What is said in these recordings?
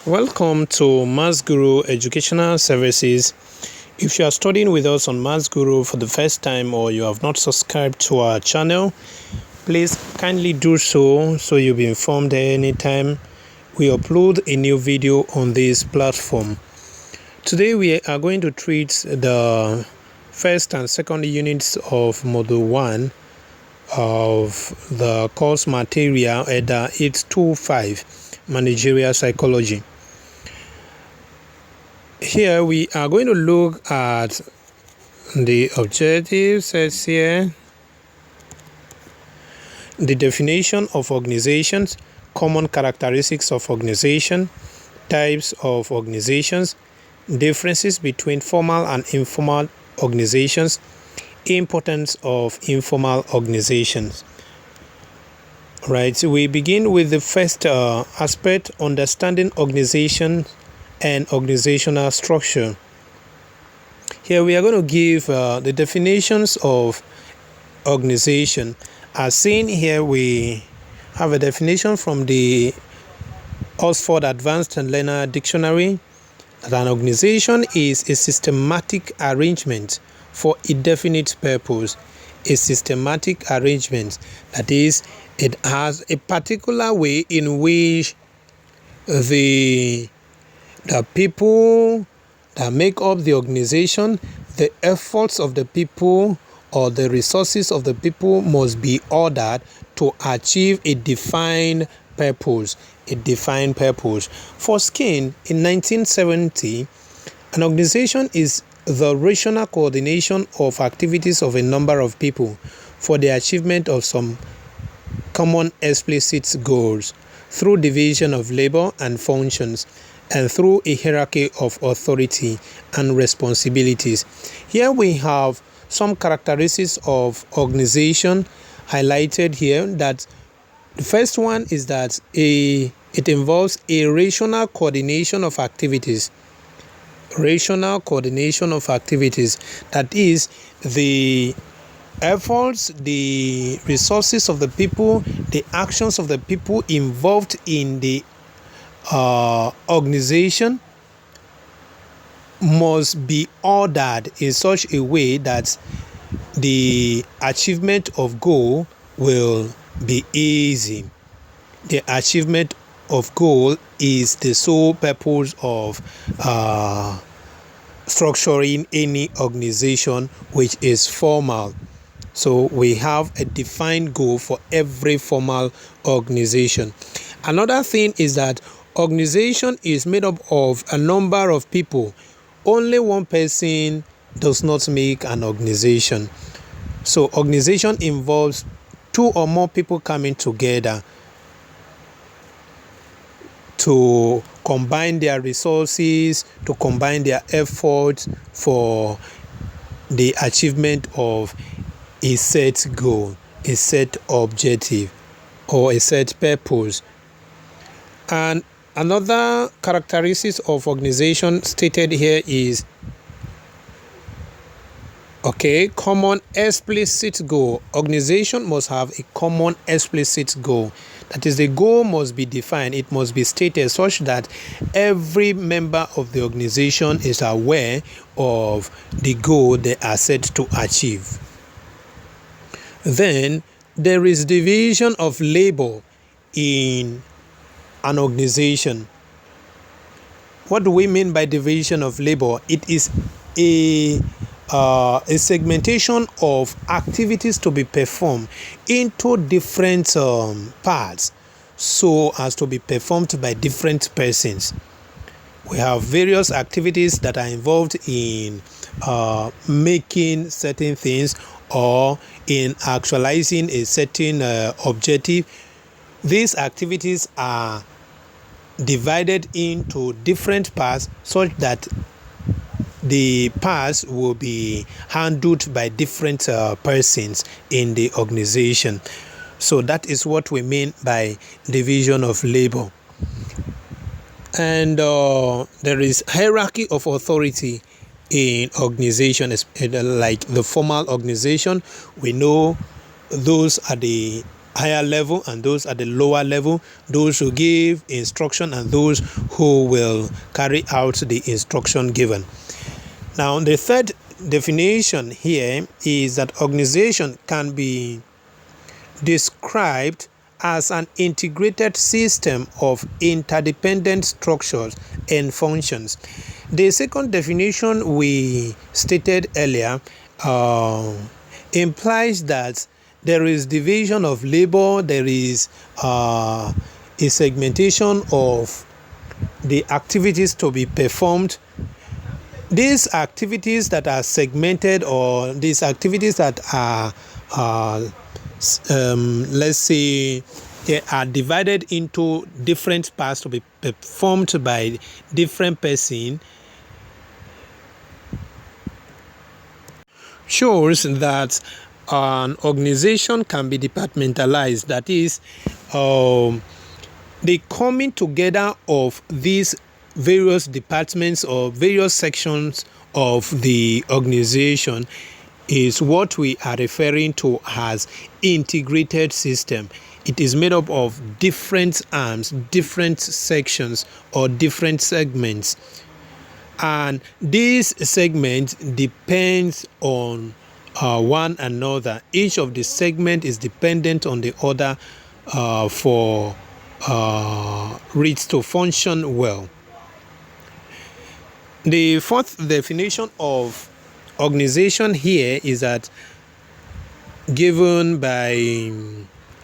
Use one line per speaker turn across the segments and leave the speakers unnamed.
Welcome to Maths Guru Educational Services. If you are studying with us on Maths Guru for the first time or you have not subscribed to our channel, please kindly do so you'll be informed anytime we upload a new video on this platform. Today we are going to treat the first and second units of Module 1 of the course material Eda825 Managerial Psychology. Here we are going to look at the objectives sets here, the definition of organizations, common characteristics of organization, types of organizations, differences between formal and informal organizations, importance of informal organizations. Right, so we begin with the first aspect, understanding organization and organizational structure. Here we are going to give the definitions of organization. As seen here, we have a definition from the Oxford Advanced and Learner Dictionary that an organization is a systematic arrangement for a definite purpose. A systematic arrangement, that is, it has a particular way in which the people that make up the organization, the efforts of the people or the resources of the people must be ordered to achieve a defined purpose. For Skin, in 1970, an organization is the rational coordination of activities of a number of people for the achievement of some common explicit goals through division of labor and functions and through a hierarchy of authority and responsibilities. Here we have some characteristics of organization highlighted here. That the first one is that it involves a rational coordination of activities. Rational coordination of activities, that is, the efforts, the resources of the people, the actions of the people involved in the organization must be ordered in such a way that the achievement of goal will be easy. The achievement of goal is the sole purpose of structuring any organization which is formal. So we have a defined goal for every formal organization. Another thing is that organization is made up of a number of people. Only one person does not make an organization. So organization involves two or more people coming together to combine their resources, to combine their efforts for the achievement of a set goal, a set objective, or a set purpose. And another characteristic of organization stated here is common explicit goal. Organization must have a common explicit goal. That is, the goal must be defined. It must be stated such that every member of the organization is aware of the goal they are set to achieve. Then there is division of labor in an organization. What do we mean by division of labor? It is a segmentation of activities to be performed into different parts so as to be performed by different persons. We have various activities that are involved in making certain things or in actualizing a certain objective. These activities are divided into different parts such that the parts will be handled by different persons in the organization. So that is what we mean by division of labor. And there is hierarchy of authority in organization, like the formal organization. We know those are the higher level and those at the lower level, those who give instruction and those who will carry out the instruction given. Now, the third definition here is that organization can be described as an integrated system of interdependent structures and functions. The second definition we stated earlier implies that there is division of labor, there is a segmentation of the activities to be performed. These activities that are segmented, or these activities that are let's say they are divided into different parts to be performed by different persons, shows that an organization can be departmentalized. That is, the coming together of these various departments or various sections of the organization is what we are referring to as integrated system. It is made up of different arms, different sections, or different segments. And these segments depends on one another. Each of the segment is dependent on the other for it to function well. The fourth definition of organization here is that given by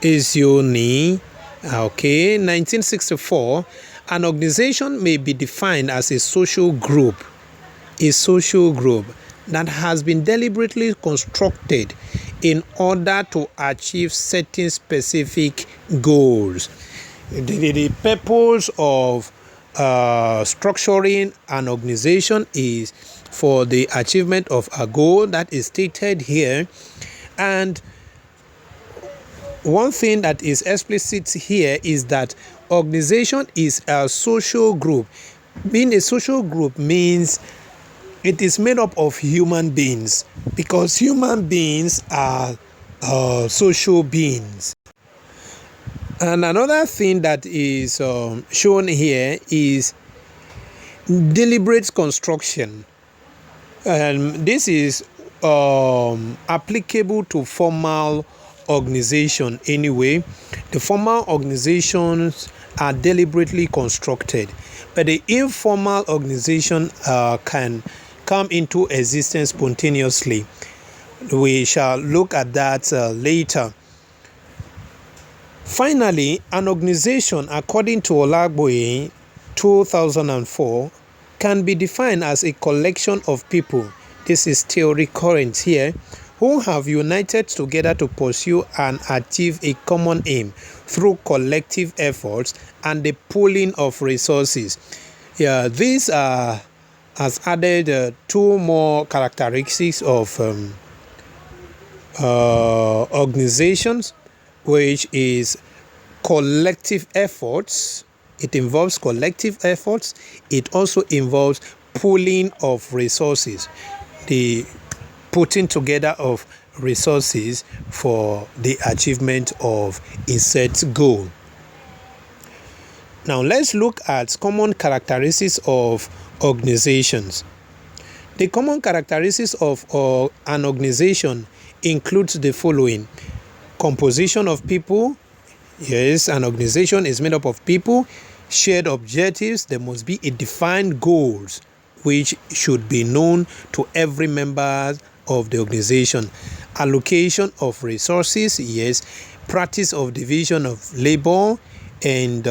Ezioni, 1964, an organization may be defined as a social group that has been deliberately constructed in order to achieve certain specific goals. The purpose of structuring an organization is for the achievement of a goal that is stated here. And one thing that is explicit here is that organization is a social group. Being a social group means it is made up of human beings, because human beings are social beings. And another thing that is shown here is deliberate construction. This is applicable to formal organization anyway. The formal organizations are deliberately constructed, but the informal organization can come into existence spontaneously. We shall look at that later. Finally, an organization, according to Olagboye 2004, can be defined as a collection of people, this is still recurrent here, who have united together to pursue and achieve a common aim through collective efforts and the pooling of resources. This has added two more characteristics of organizations, which is collective efforts. It involves collective efforts. It also involves pooling of resources, the putting together of resources for the achievement of a set goal. Now let's look at common characteristics of organizations. The common characteristics of an organization includes the following: composition of people. Yes, an organization is made up of people. Shared objectives. There must be a defined goals which should be known to every member of the organization. Allocation of resources. Yes. Practice of division of labor and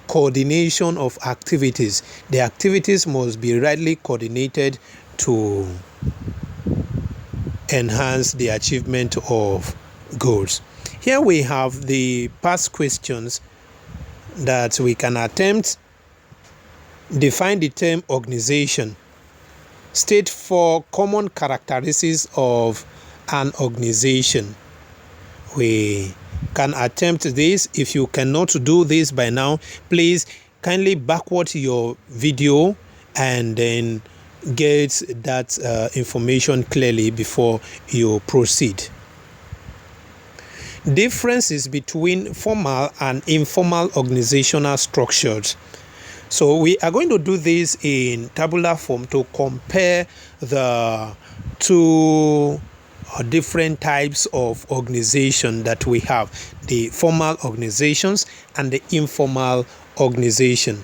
coordination of activities. The activities must be rightly coordinated to enhance the achievement of goals. Here we have the past questions that we can attempt. Define the term organization. State 4 common characteristics of an organization. We can attempt this. If you cannot do this by now, please kindly backward your video and then get that information clearly before you proceed. Differences between formal and informal organizational structures. So we are going to do this in tabular form to compare the two different types of organization that we have, the formal organizations and the informal organization.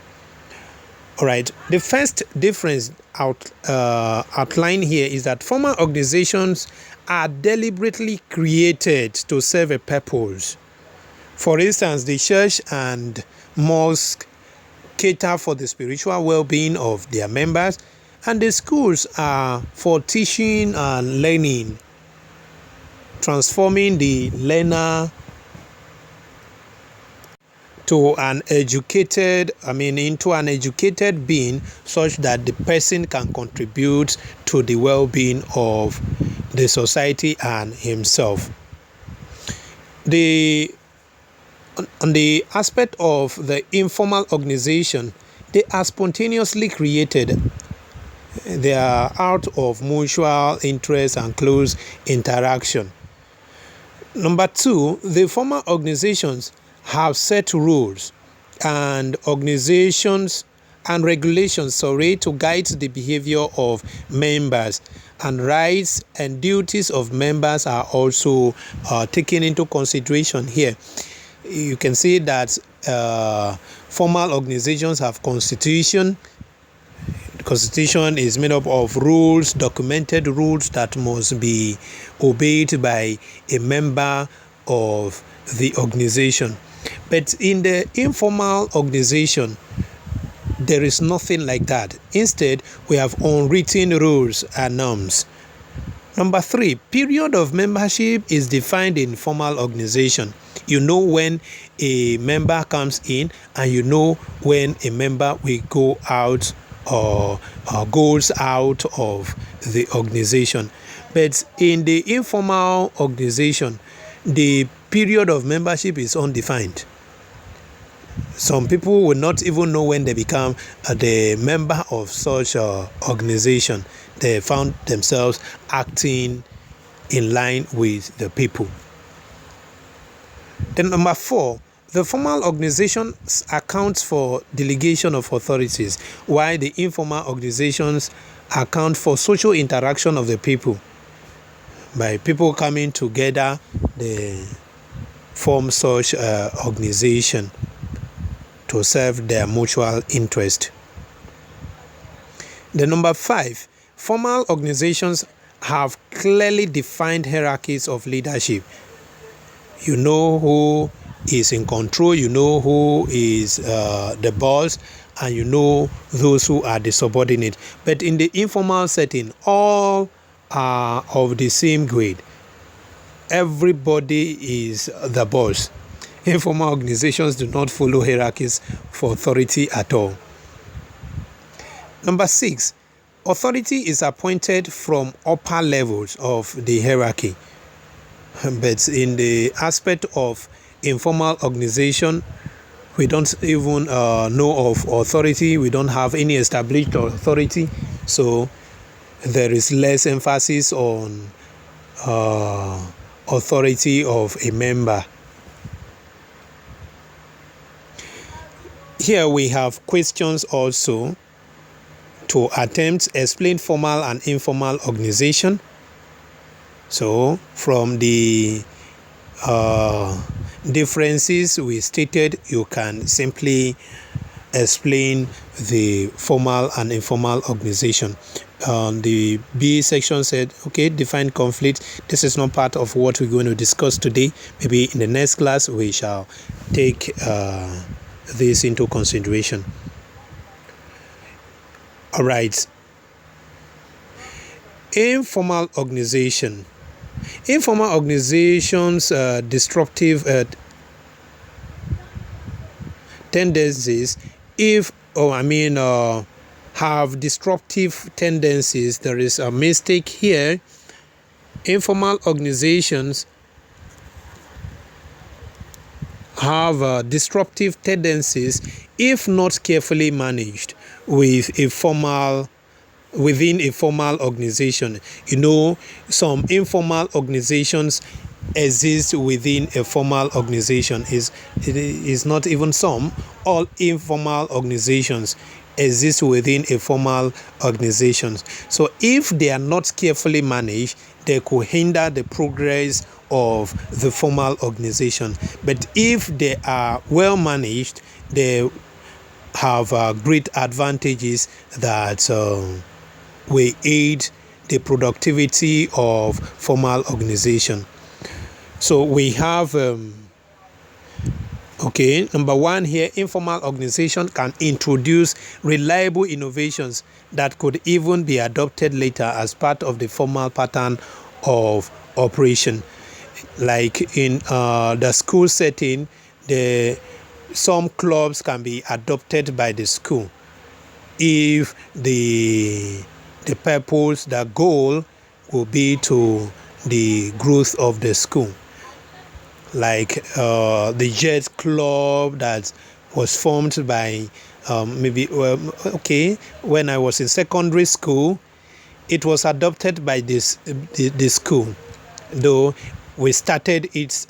All right, the first difference outlined here is that formal organizations are deliberately created to serve a purpose. For instance, the church and mosque cater for the spiritual well-being of their members, and the schools are for teaching and learning, transforming the learner into an educated being, such that the person can contribute to the well-being of the society and himself. On the aspect of the informal organization, they are spontaneously created. They are out of mutual interest and close interaction. Number two, the formal organizations have set rules and regulations to guide the behavior of members, and rights and duties of members are also taken into consideration here. You can see that formal organizations have constitution. The constitution is made up of rules, documented rules that must be obeyed by a member of the organization. But in the informal organization, there is nothing like that. Instead, we have unwritten rules and norms. Number three, period of membership is defined in formal organization. You know when a member comes in, and you know when a member will go out or goes out of the organization. But in the informal organization, the period of membership is undefined. Some people will not even know when they become the member of such organization. They found themselves acting in line with the people. Then number four, the formal organization accounts for delegation of authorities, while the informal organizations account for social interaction of the people. By people coming together, they form such organization to serve their mutual interest. The number five, formal organizations have clearly defined hierarchies of leadership. You know who is in control, you know who is the boss, and you know those who are the subordinate. But in the informal setting, all are of the same grade. Everybody is the boss. Informal organizations do not follow hierarchies for authority at all. Number six, authority is appointed from upper levels of the hierarchy. But in the aspect of informal organization, we don't even know of authority. We don't have any established authority. So there is less emphasis on authority of a member. Here we have questions also to attempt explain formal and informal organization. So from the differences we stated, you can simply explain the formal and informal organization. The B section said, okay, define conflict. This is not part of what we're going to discuss today. Maybe in the next class we shall take this into consideration. All right. Informal organization. Informal organizations disruptive tendencies have disruptive tendencies. There is a mistake here. Informal organizations have disruptive tendencies if not carefully managed within a formal organization. You know, some informal organizations exist within a formal organization. It is not even some. All informal organizations exist within a formal organization. So if they are not carefully managed, they could hinder the progress of the formal organization. But if they are well managed, they have great advantages that will aid the productivity of formal organization. So we have number one here, informal organization can introduce reliable innovations that could even be adopted later as part of the formal pattern of operation. Like in the school setting, some clubs can be adopted by the school if the purpose, the goal will be to the growth of the school. Like the Jet Club that was formed by when I was in secondary school, it was adopted by the school, though we started it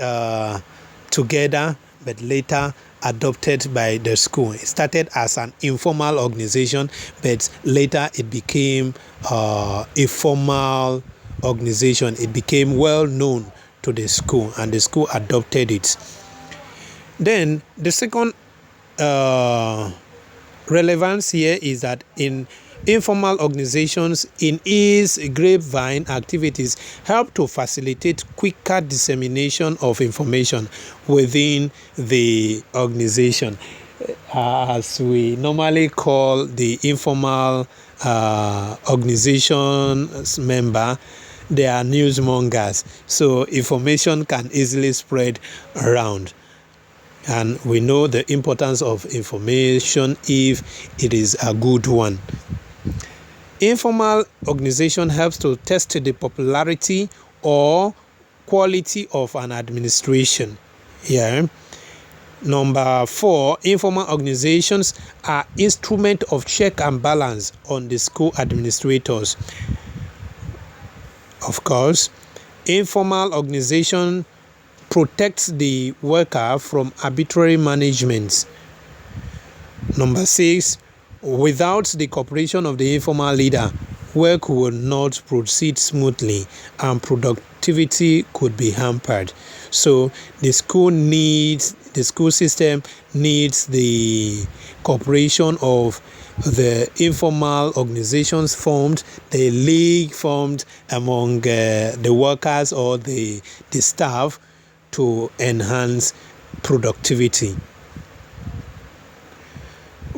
together, but later adopted by the school. It started as an informal organization, but later it became a formal organization. It became well known to the school, and the school adopted it. Then the second relevance here is that in informal organizations, in its grapevine activities help to facilitate quicker dissemination of information within the organization, as we normally call the informal organization's member. They are newsmongers, so information can easily spread around. And we know the importance of information if it is a good one. Informal organization helps to test the popularity or quality of an administration. Yeah. Number 4, informal organizations are instruments of check and balance on the school administrators. Of course, informal organization protects the worker from arbitrary management. Number 6, without the cooperation of the informal leader, work will not proceed smoothly and productivity could be hampered. So the school system needs the cooperation of the informal organizations formed, the league formed among the workers or the staff to enhance productivity.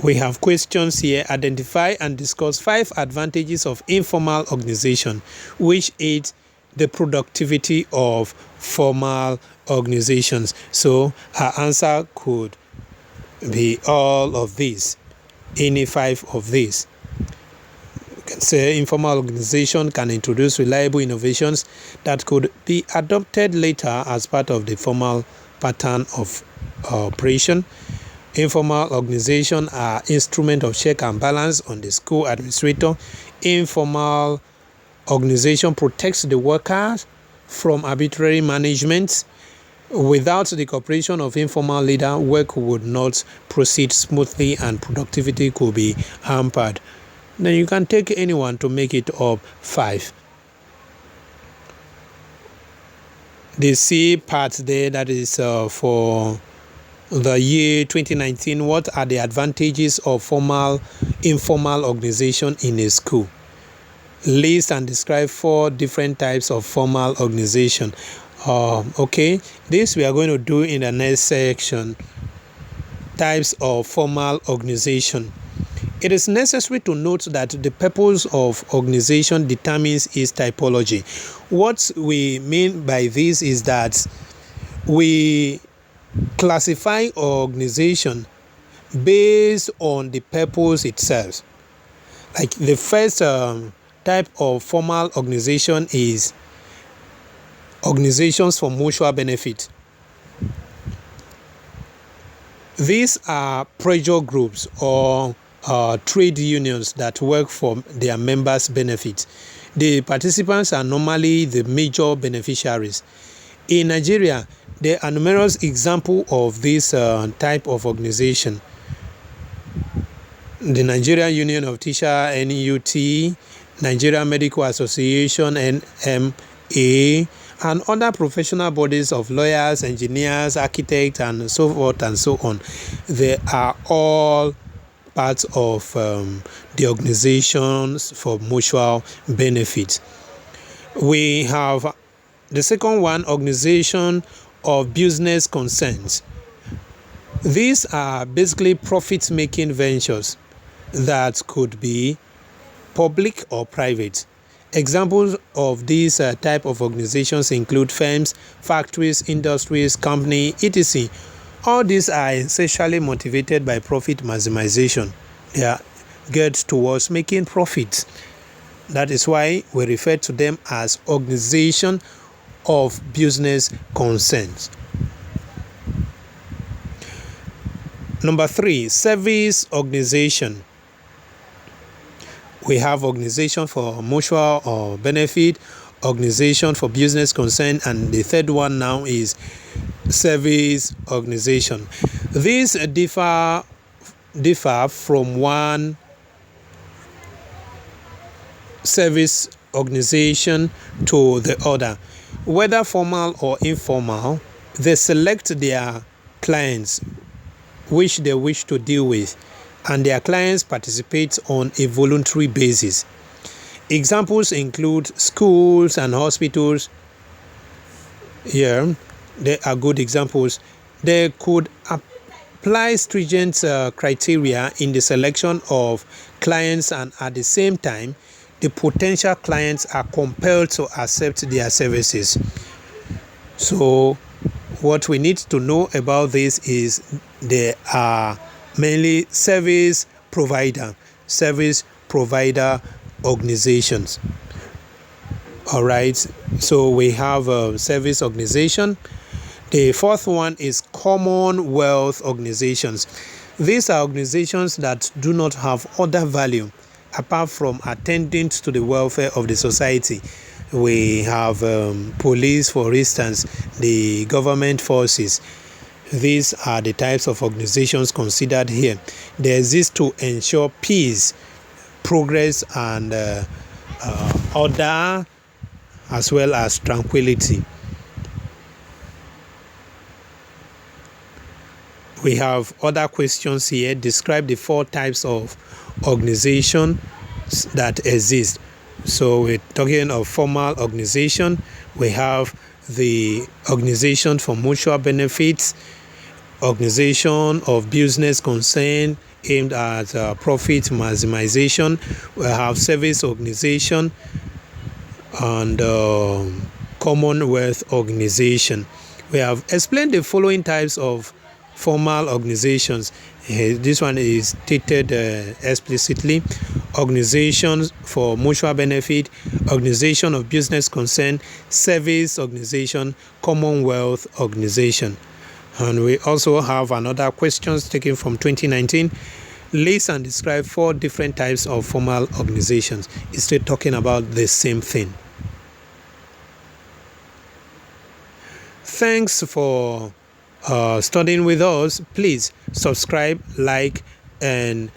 We have questions here. Identify and discuss 5 advantages of informal organization which aid the productivity of formal organizations. So our answer could be all of these, any 5 of these. We can say informal organization can introduce reliable innovations that could be adopted later as part of the formal pattern of operation. Informal organization are instruments of check and balance on the school administrator. Informal organization protects the workers from arbitrary management. Without the cooperation of informal leader, work would not proceed smoothly and productivity could be hampered. Then you can take anyone to make it up 5. The C part there, that is for the year 2019. What are the advantages of informal organization in a school? List and describe 4 different types of formal organization. This we are going to do in the next section. Types of formal organization. It is necessary to note that the purpose of organization determines its typology. What we mean by this is that we classify organization based on the purpose itself. Like the first type of formal organization is organizations for mutual benefit. These are pressure groups or trade unions that work for their members' benefit. The participants are normally the major beneficiaries. In Nigeria, there are numerous examples of this type of organization. The Nigerian Union of Teachers, NUT, Nigerian Medical Association, NMA, and other professional bodies of lawyers, engineers, architects, and so forth and so on. They are all parts of the organizations for mutual benefit. We have the second one, organization of business concerns. These are basically profit-making ventures that could be public or private. Examples of these type of organizations include firms, factories, industries, company, etc. All these are essentially motivated by profit maximization. They are geared towards making profits. That is why we refer to them as organization of business concerns. Number 3, service organization. We have organization for mutual or benefit, organization for business concern, and the third one now is service organization. These differ from one service organization to the other. Whether formal or informal, they select their clients which they wish to deal with, and their clients participate on a voluntary basis. Examples include schools and hospitals. Here, they are good examples. They could apply stringent criteria in the selection of clients, and at the same time, the potential clients are compelled to accept their services. So, what we need to know about this is they are mainly service provider organizations. All right, so we have a service organization. The fourth one is Commonwealth organizations. These are organizations that do not have other value apart from attending to the welfare of the society. We have police, for instance, the government forces. These are the types of organizations considered here. They exist to ensure peace, progress, and order, as well as tranquility. We have other questions here. Describe the 4 types of organizations that exist. So we're talking of formal organization. We have the organization for mutual benefits, organization of business concern aimed at profit maximization. We have service organization and Commonwealth organization. We have explained the following types of formal organizations. This one is stated explicitly: organizations for mutual benefit, organization of business concern, service organization, Commonwealth organization. And we also have another questions taken from 2019. List and describe 4 different types of formal organizations. It's still talking about the same thing. Thanks for studying with us. Please subscribe, like, and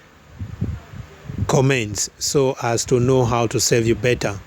comment so as to know how to serve you better.